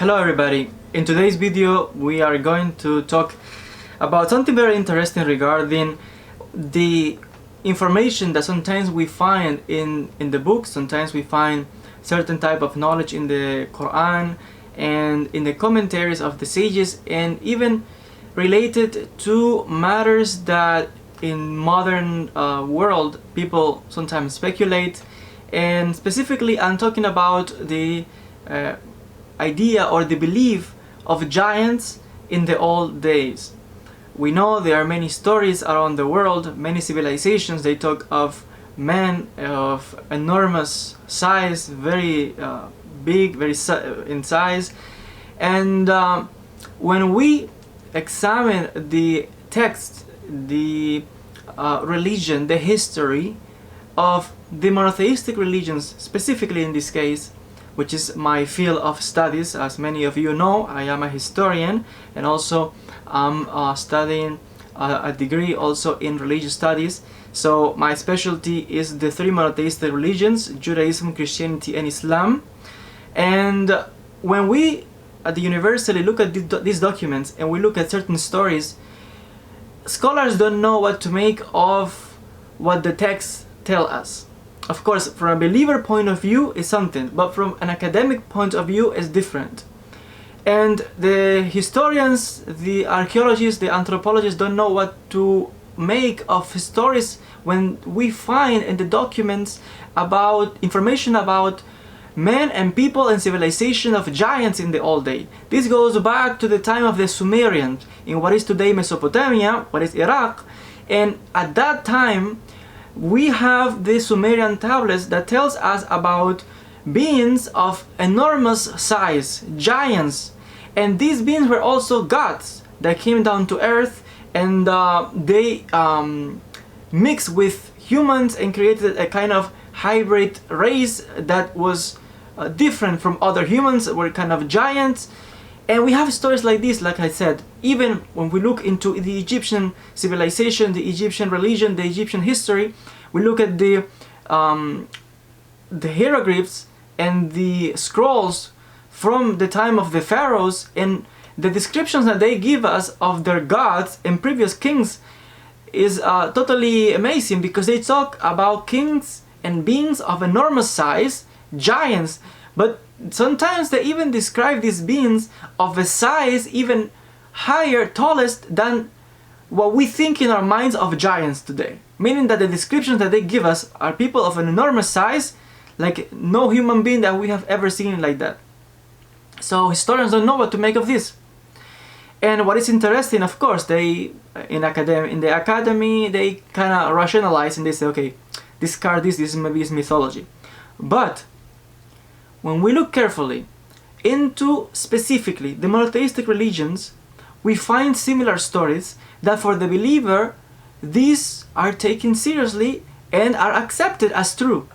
Hello everybody. In today's video we are going to talk about something very interesting regarding the information that sometimes we find in the books. Sometimes we find certain type of knowledge in the Quran and in the commentaries of the sages, and even related to matters that in modern world people sometimes speculate. And specifically I'm talking about the idea or the belief of giants in the old days. We know there are many stories around the world, many civilizations, they talk of men of enormous size, very big, in size. And when we examine the text, the religion, the history of the monotheistic religions, specifically in this case, which is my field of studies. As many of you know, I am a historian, and also I'm studying a degree also in religious studies. So my specialty is the three monotheistic religions: Judaism, Christianity, and Islam. And when we at the university look at these documents and we look at certain stories, scholars don't know what to make of what the texts tell us. Of course, from a believer point of view is something, but from an academic point of view is different. And the historians, the archaeologists, the anthropologists don't know what to make of stories when we find in the documents about information about men and people and civilization of giants in the old day. This goes back to the time of the Sumerians in what is today Mesopotamia, what is Iraq. And at that time we have the Sumerian tablets that tells us about beings of enormous size, giants, and these beings were also gods that came down to earth, and they mixed with humans and created a kind of hybrid race that was different from other humans, were kind of giants. And we have stories like this, like I said, even when we look into the Egyptian civilization, the Egyptian religion, the Egyptian history, we look at the hieroglyphs and the scrolls from the time of the pharaohs, and the descriptions that they give us of their gods and previous kings is totally amazing, because they talk about kings and beings of enormous size, giants, but sometimes they even describe these beings of a size even higher, tallest than what we think in our minds of giants today. Meaning that the descriptions that they give us are people of an enormous size, like no human being that we have ever seen like that. So historians don't know what to make of this. And what is interesting, of course, they in the academy they kind of rationalize and they say, okay, discard this maybe is mythology. But when we look carefully into specifically the monotheistic religions, we find similar stories that for the believer these are taken seriously and are accepted as true.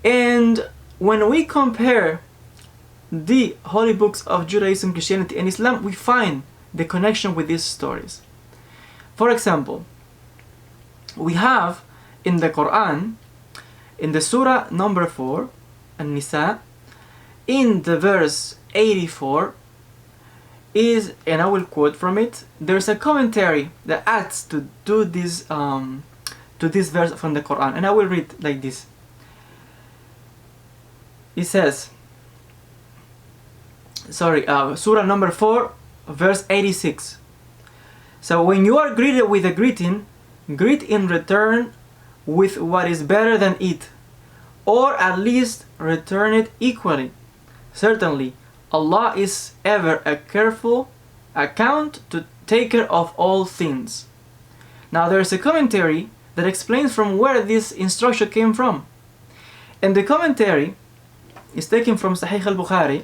And when we compare the holy books of Judaism, Christianity, and Islam, we find the connection with these stories. For example, we have in the Quran, in the surah number 4, An-Nisa, in the verse 84, is, and I will quote from it, there's a commentary that adds to this verse from the Quran, and I will read like this. It says, surah number 4, verse 86. So when you are greeted with a greeting, greet in return with what is better than it, or at least return it equally. Certainly Allah is ever a careful account to taker of all things. Now there is a commentary that explains from where this instruction came from. And the commentary is taken from Sahih al-Bukhari,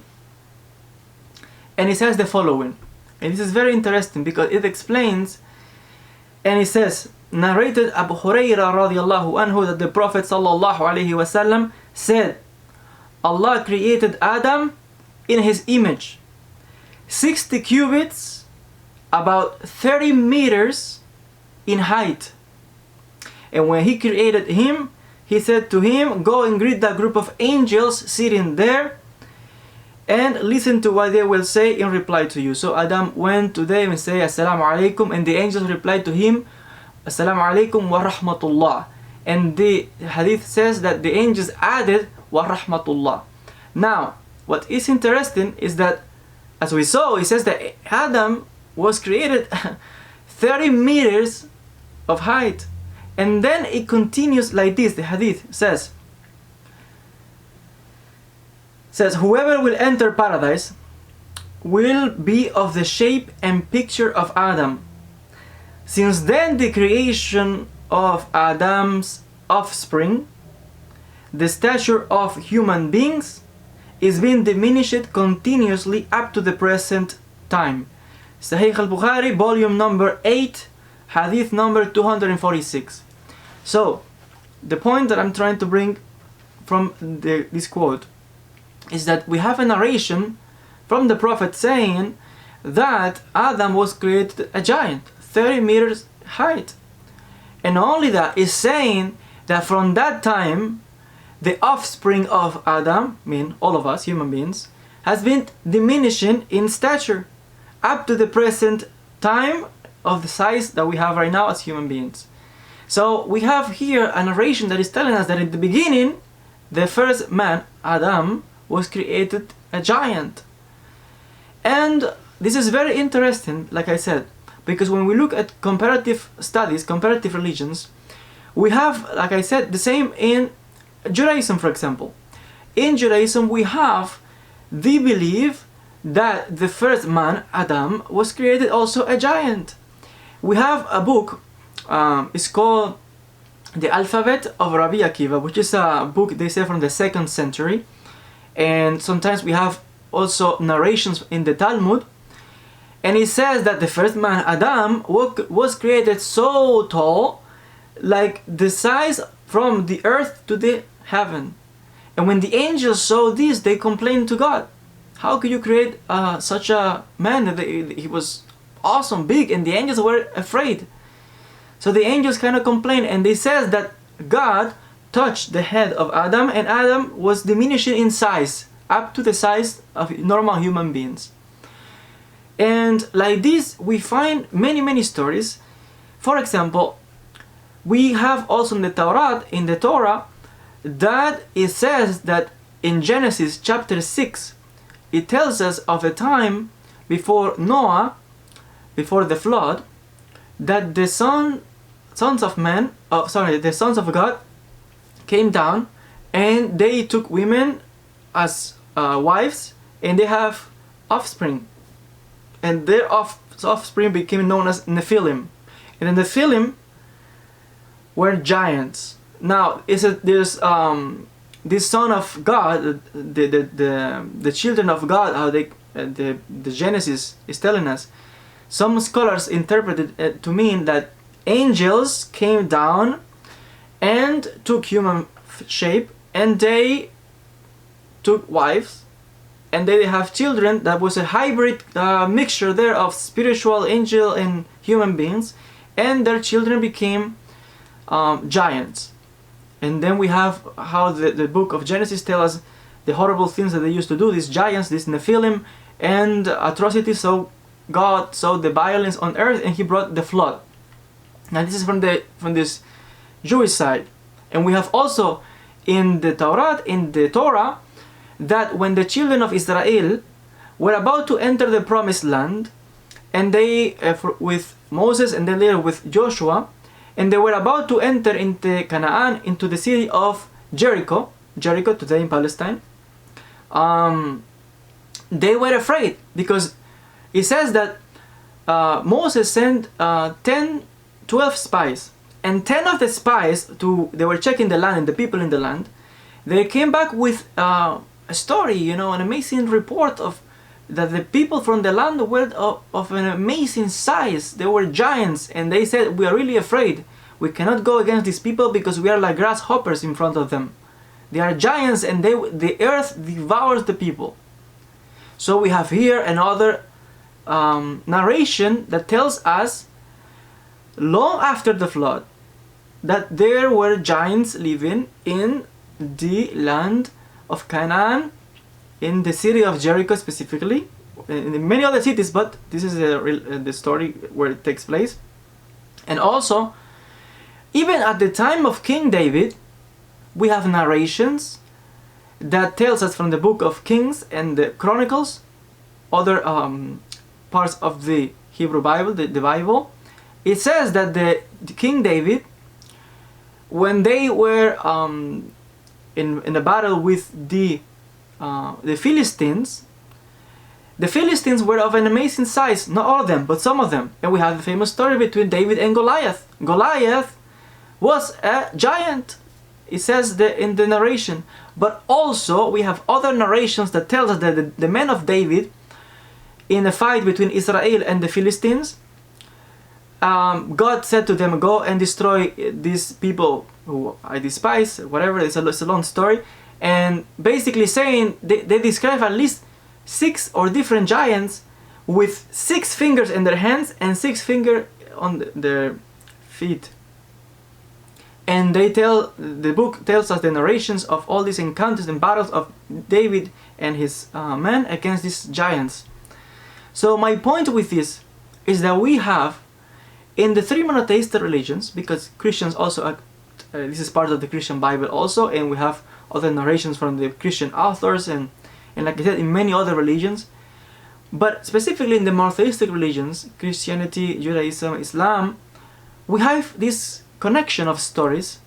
and it says the following. And this is very interesting because it explains, and it says, narrated Abu Hurairah radiallahu anhu that the Prophet sallallahu alaihi wasallam said, Allah created Adam in his image, 60 cubits, about 30 meters in height. And when he created him, he said to him, go and greet that group of angels sitting there. and listen to what they will say in reply to you. So Adam went to them and said, Assalamu alaikum, and the angels replied to him, Assalamu alaikum wa rahmatullah. And the hadith says that the angels added wa rahmatullah. Now, what is interesting is that, as we saw, it says that Adam was created 30 meters of height. And then it continues like this. The hadith says, whoever will enter paradise will be of the shape and picture of Adam. Since then, the creation of Adam's offspring, the stature of human beings, is being diminished continuously up to the present time. Sahih al-Bukhari, volume number 8, hadith number 246. So, the point that I'm trying to bring from this quote is that we have a narration from the Prophet saying that Adam was created a giant, 30 meters height. And only that is saying that from that time, the offspring of Adam, mean all of us, human beings, has been diminishing in stature up to the present time of the size that we have right now as human beings. So we have here a narration that is telling us that in the beginning, the first man, Adam, was created a giant. And this is very interesting, like I said, because when we look at comparative studies, comparative religions, we have, like I said, the same in Judaism, for example. In Judaism, we have the belief that the first man, Adam, was created also a giant. We have a book, it's called The Alphabet of Rabbi Akiva, which is a book, they say, from the 2nd century. And sometimes we have also narrations in the Talmud. And it says that the first man, Adam, was created so tall, like the size from the earth to the heaven. And when the angels saw this, they complained to God. How could you create such a man? He was awesome, big, and the angels were afraid. So the angels kind of complained, and they says that God touched the head of Adam, and Adam was diminishing in size, up to the size of normal human beings. And like this, we find many stories. For example, we have also in the Torah, that it says that in Genesis chapter 6, it tells us of a time before Noah, before the flood, that the sons of God came down, and they took women as wives, and they have offspring, and their offspring became known as Nephilim. And the Nephilim were giants. Now, there's this son of God, the children of God, how the Genesis is telling us. Some scholars interpreted it to mean that angels came down and took human shape, and they took wives, and they have children. That was a hybrid mixture there of spiritual angel and human beings, and their children became giants. And then we have how the book of Genesis tells us the horrible things that they used to do, these giants, these Nephilim, and atrocities. So God saw the violence on earth, and He brought the flood. Now this is from this Jewish side. And we have also in the Torah, that when the children of Israel were about to enter the promised land, and they with Moses and then later with Joshua, and they were about to enter into Canaan, into the city of Jericho today in Palestine, they were afraid, because it says that Moses sent 12 spies, and 10 of the spies, they were checking the land and the people in the land. They came back with a story, an amazing report of that the people from the land were of an amazing size. They were giants, and they said, we are really afraid. We cannot go against these people because we are like grasshoppers in front of them. They are giants, and the earth devours the people. So we have here another narration that tells us, long after the flood, that there were giants living in the land of Canaan, in the city of Jericho specifically, in many other cities, but this is the story where it takes place. And also, even at the time of King David, we have narrations that tells us from the book of Kings and the Chronicles, other parts of the Hebrew Bible, the Bible. It says that the King David, when they were in a battle with the Philistines, the Philistines were of an amazing size, not all of them, but some of them. And we have the famous story between David and Goliath. Goliath was a giant, it says in the narration. But also we have other narrations that tell us that the men of David, in a fight between Israel and the Philistines, God said to them, go and destroy these people who I despise, whatever. It's a long story. And basically saying, they describe at least 6 or different giants with 6 fingers in their hands and 6 fingers on their feet. And the book tells us the narrations of all these encounters and battles of David and his men against these giants. So my point with this is that we have in the 3 monotheistic religions, because Christians also, this is part of the Christian Bible also, and we have other narrations from the Christian authors and like I said, in many other religions, but specifically in the monotheistic religions, Christianity, Judaism, Islam, we have this connection of stories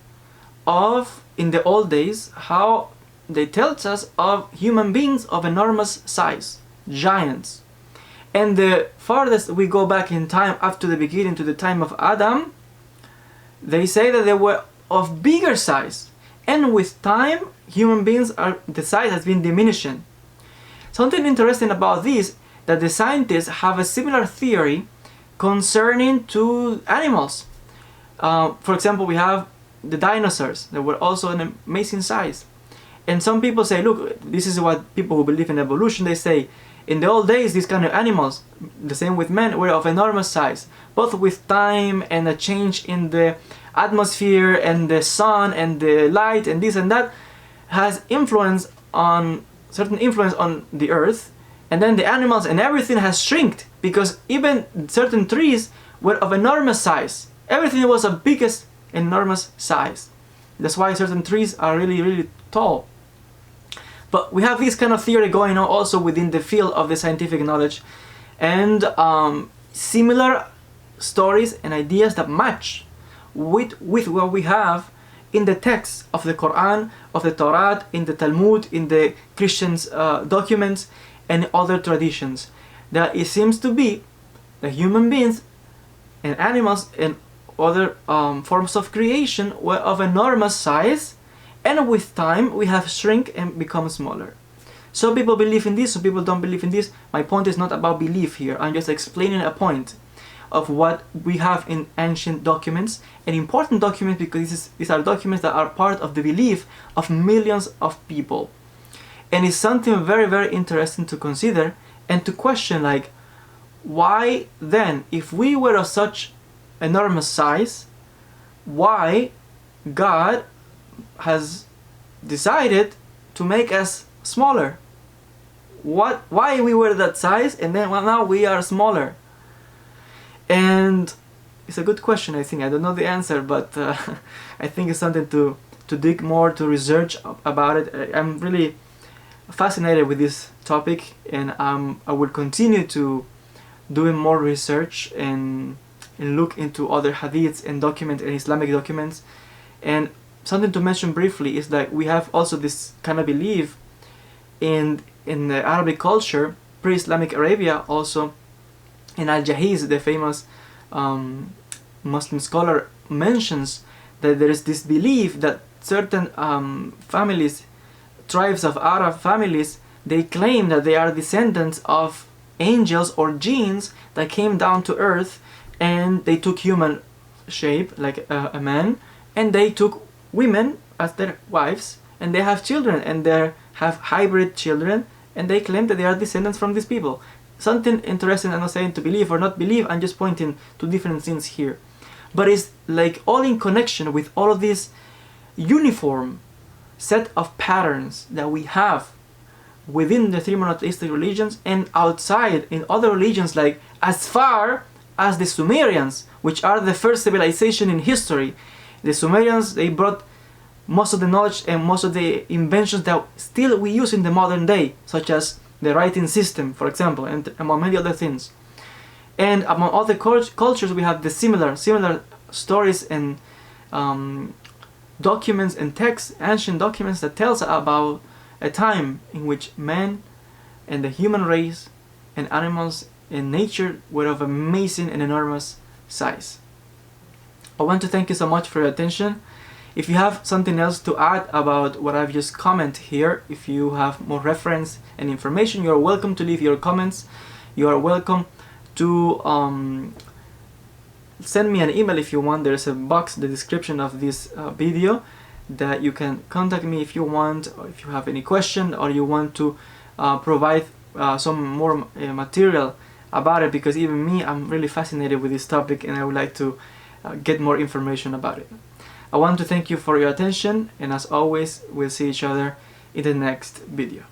of, in the old days, how they tell us of human beings of enormous size, giants. And the farthest we go back in time, up to the beginning, to the time of Adam, they say that they were of bigger size. And with time, human beings the size has been diminishing. Something interesting about this, that the scientists have a similar theory concerning to animals. For example, we have the dinosaurs that were also an amazing size. And some people say, look, this is what people who believe in evolution, they say, in the old days, these kind of animals, the same with men, were of enormous size. But with time and a change in the atmosphere and the sun and the light and this and that has certain influence on the earth, and then the animals and everything has shrinked, because even certain trees were of enormous size. Everything was of biggest enormous size. That's why certain trees are really, really tall. But we have this kind of theory going on also within the field of the scientific knowledge, and similar stories and ideas that match with what we have in the texts of the Quran, of the Torah, in the Talmud, in the Christians' documents, and other traditions. That it seems to be that human beings and animals and other forms of creation were of enormous size, and with time we have shrunk and become smaller. Some people believe in this, some people don't believe in this. My point is not about belief here. I'm just explaining a point of what we have in ancient documents, and important documents, because these are documents that are part of the belief of millions of people. And it's something very, very interesting to consider and to question, like, why then, if we were of such enormous size, why God has decided to make us smaller? Why we were that size and then now we are smaller? And it's a good question, I think. I don't know the answer, but I think it's something to dig more, to research about it. I'm really fascinated with this topic, and I will continue to doing more research and look into other hadiths and documents and Islamic documents. And something to mention briefly is that we have also this kind of belief in the Arabic culture, pre-Islamic Arabia also. In Al-Jahiz, the famous Muslim scholar, mentions that there is this belief that certain families, tribes of Arab families, they claim that they are descendants of angels or jinns that came down to earth, and they took human shape like a man, and they took women as their wives, and they have children, and they have hybrid children, and they claim that they are descendants from these people. Something interesting. I'm not saying to believe or not believe, I'm just pointing to different things here. But it's like all in connection with all of this uniform set of patterns that we have within the three monotheistic religions and outside in other religions, like as far as the Sumerians, which are the first civilization in history. The Sumerians, they brought most of the knowledge and most of the inventions that still we use in the modern day, such as the writing system, for example, and among many other things. And among other cultures, we have the similar stories and documents and texts, ancient documents that tells about a time in which man and the human race and animals and nature were of amazing and enormous size. I want to thank you so much for your attention. If you have something else to add about what I've just commented here, if you have more reference and information, you are welcome to leave your comments. You are welcome to send me an email if you want. There's a box in the description of this video that you can contact me if you want, or if you have any question, or you want to provide some more material about it, because even me, I'm really fascinated with this topic and I would like to get more information about it. I want to thank you for your attention, and as always, we'll see each other in the next video.